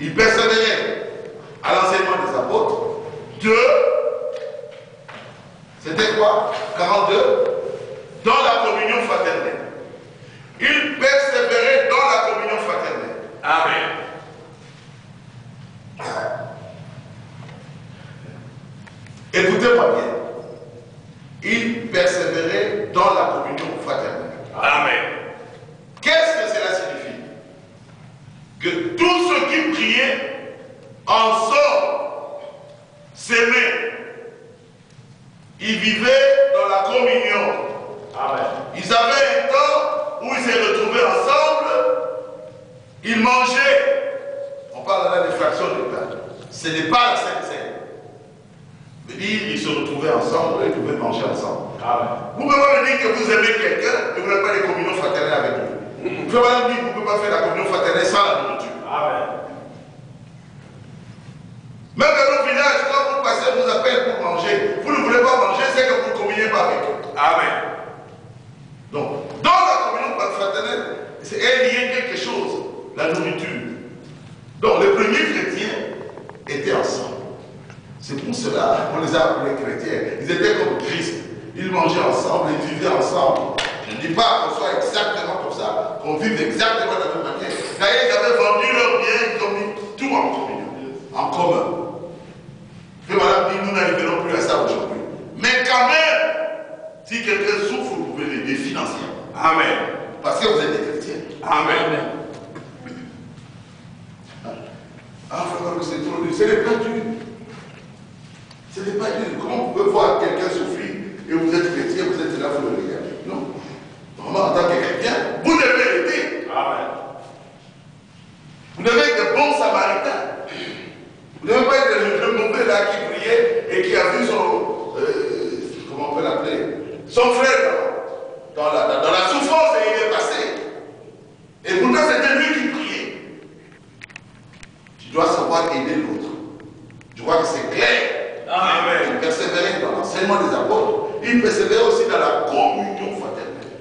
Il persévérait à l'enseignement des apôtres. 2, c'était quoi? 42, dans la communion fraternelle. Il persévérait dans la communion fraternelle. Amen. Écoutez-moi bien. Il persévérait dans la communion fraternelle. Amen. Qu'est-ce que cela signifie? Que tous ceux qui priaient ensemble, s'aimaient, ils vivaient dans la communion. Amen. Ils avaient un temps où ils se retrouvaient ensemble, ils mangeaient. On parle là des fractions de pain. Ce n'est pas la Sainte Seine. Ils se retrouvaient ensemble, ils pouvaient manger ensemble. Amen. Vous ne pouvez pas me dire que vous aimez quelqu'un et vous n'avez pas de communion fraternelle avec lui. Vous pouvez pas me dire que vous ne pouvez pas faire la communion fraternelle sans la nourriture. Amen. Même dans nos villages, quand vous passez, vous appelle pour manger. Vous ne voulez pas manger, c'est que vous ne communiez pas avec eux. Amen. Donc, dans la communion fraternelle, c'est lié quelque chose, la nourriture. Donc, les premiers chrétiens étaient ensemble. C'est pour cela qu'on les a appelés chrétiens. Ils étaient comme Christ. Ils mangeaient ensemble, ils vivaient ensemble. Je ne dis pas qu'on soit exactement comme ça, qu'on vive exactement de la même manière. D'ailleurs, ils avaient vendu leurs biens, ils ont mis tout en communion, en commun. Et voilà, nous n'arriverons plus à ça aujourd'hui. Mais quand même, si quelqu'un souffre, vous pouvez l'aider financièrement. Amen. Parce que vous êtes des chrétiens. Amen. Ah, frère, c'est trop dur. Ce n'est pas dur. Ce n'est pas dur. Comment vous pouvez voir quelqu'un souffrir et vous êtes chrétien, vous êtes là, vous le regardez? Non. Vraiment, en tant que chrétien, vous devez l'aider. Amen. Vous devez être de bons samaritains. Vous ne devez pas être le mauvais là qui priait et qui a vu son. Comment on peut l'appeler? Son frère dans la souffrance et il est passé. Et pourtant, c'était lui qui priait. Tu dois savoir aider l'autre. Je crois que c'est clair. Amen. Il persévérait dans l'enseignement des apôtres. Il persévérait aussi dans la communion fraternelle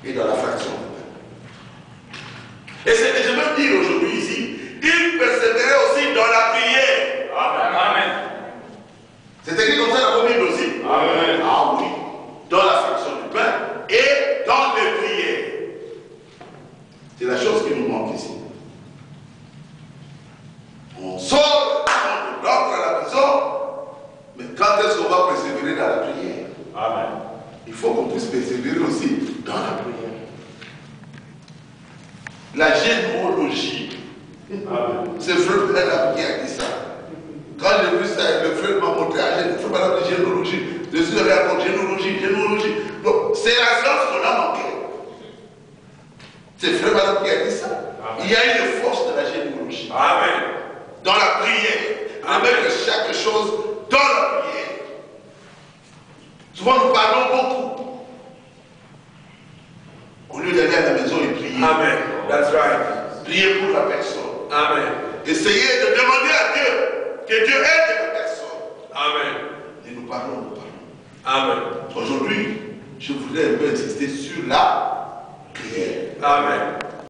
et dans la fraction de pain. Et c'est que je veux dire aujourd'hui ici, il persévérait aussi dans la prière. Amen. Amen. C'est écrit comme ça dans la Bible aussi. Amen. Ah oui. Dans la fraction du pain et dans les prières. C'est la chose qui nous manque ici. On sort de l'ordre à la maison, mais quand est-ce qu'on va persévérer dans la prière? Amen. Il faut qu'on puisse persévérer aussi dans la prière. La généalogie. C'est Frère Branham qui a dit ça. Quand j'ai vu ça, le frère m'a montré à Frère Branham de généalogie. Je suis allé à généalogie. Donc, c'est la science qu'on a manqué. C'est Frère Branham qui a dit ça. Amen. Il y a une force de la généalogie. Amen. Dans la prière. Avec chaque chose dans la prière. Souvent nous parlons beaucoup. Au lieu d'aller à la maison et prier. Amen. That's right. Prier pour la personne. Amen. Essayez de demander à